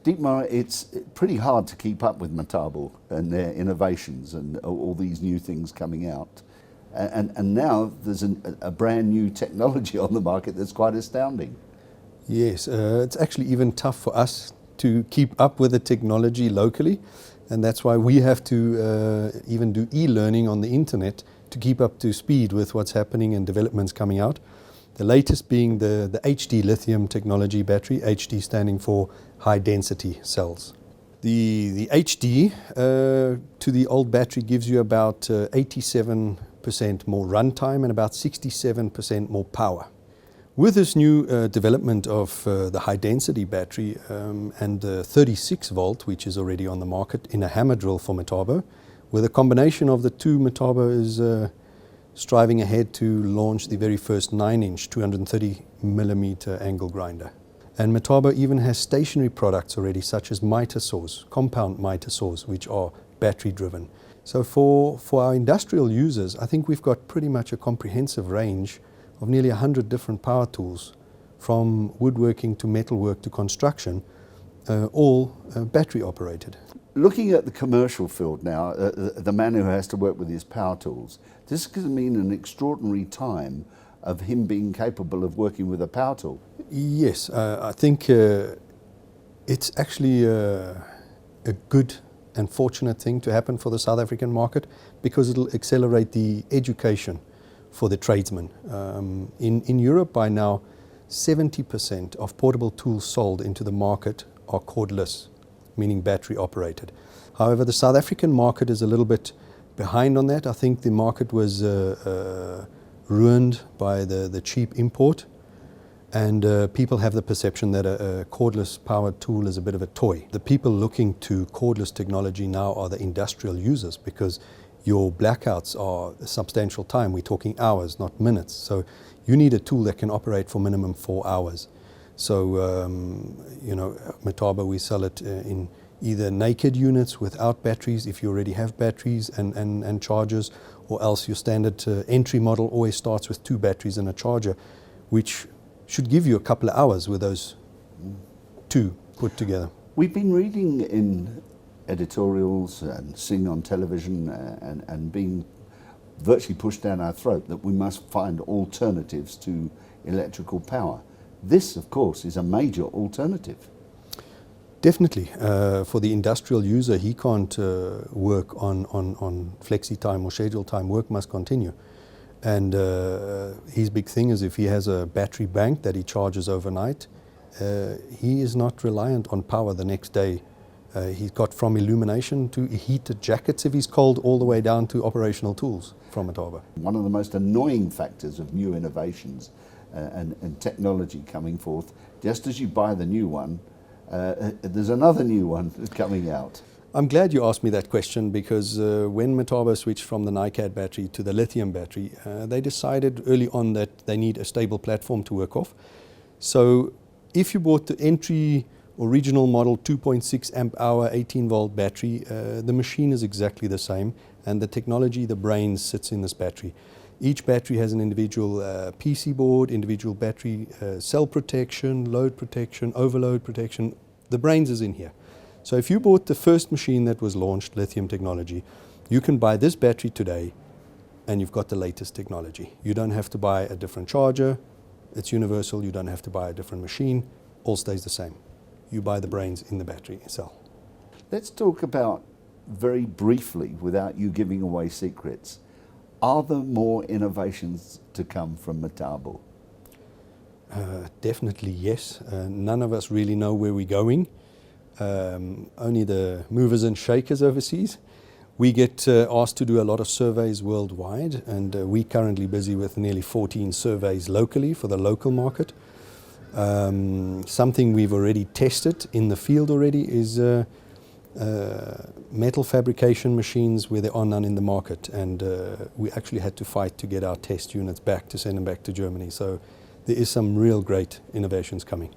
Dietmar, it's pretty hard to keep up with Metabo and their innovations and all these new things coming out. And now there's a brand new technology on the market that's quite astounding. Yes, it's actually even tough for us to keep up with the technology locally, and that's why we have to even do e-learning on the internet to keep up to speed with what's happening and developments coming out. The latest being the HD lithium technology battery, HD standing for high density cells. The HD to the old battery gives you about 87% more runtime and about 67% more power. With this new development of the high density battery and the 36 volt, which is already on the market in a hammer drill for Metabo, with a combination of the two, Metabo is striving ahead to launch the very first 9-inch 230mm angle grinder. And Metabo even has stationary products already, such as miter saws, compound miter saws, which are battery driven. So for our industrial users, I think we've got pretty much a comprehensive range of nearly 100 different power tools, from woodworking to metalwork to construction, all battery operated. Looking at the commercial field now, the man who has to work with his power tools, this could mean an extraordinary time of him being capable of working with a power tool. Yes, I think it's actually a good and fortunate thing to happen for the South African market, because it'll accelerate the education for the tradesmen. In Europe by now, 70% of portable tools sold into the market are cordless, meaning battery operated. However, the South African market is a little bit behind on that. I think the market was ruined by the cheap import, and people have the perception that a cordless powered tool is a bit of a toy. The people looking to cordless technology now are the industrial users, because your blackouts are a substantial time. We're talking hours, not minutes. So you need a tool that can operate for minimum 4 hours. So, you know, Metabo, we sell it in either naked units without batteries, if you already have batteries and chargers, or else your standard entry model always starts with 2 batteries and a charger, which should give you a couple of hours with those 2 put together. We've been reading in editorials and seeing on television and being virtually pushed down our throat that we must find alternatives to electrical power. This, of course, is a major alternative. Definitely. For the industrial user, he can't work on flexi time or schedule time. Work must continue. And his big thing is, if he has a battery bank that he charges overnight, he is not reliant on power the next day. He's got from illumination to heated jackets if he's cold, all the way down to operational tools from Metabo. One of the most annoying factors of new innovations and technology coming forth, just as you buy the new one, there's another new one coming out. I'm glad you asked me that question, because when Metabo switched from the NiCad battery to the lithium battery, they decided early on that they need a stable platform to work off. So if you bought the entry original model 2.6 amp hour 18 volt battery, the machine is exactly the same, and the technology, the brains, sits in this battery. Each battery has an individual PC board, individual battery cell protection, load protection, overload protection. The brains is in here. So if you bought the first machine that was launched, lithium technology, you can buy this battery today and you've got the latest technology. You don't have to buy a different charger. It's universal. You don't have to buy a different machine. All stays the same. You buy the brains in the battery cell. Let's talk about, very briefly, without you giving away secrets, are there more innovations to come from Metabo? Definitely yes. None of us really know where we're going. Only the movers and shakers overseas. We get asked to do a lot of surveys worldwide, and we're currently busy with nearly 14 surveys locally for the local market. Something we've already tested in the field already is metal fabrication machines where there are none in the market, and we actually had to fight to get our test units back, to send them back to Germany. So there is some real great innovations coming.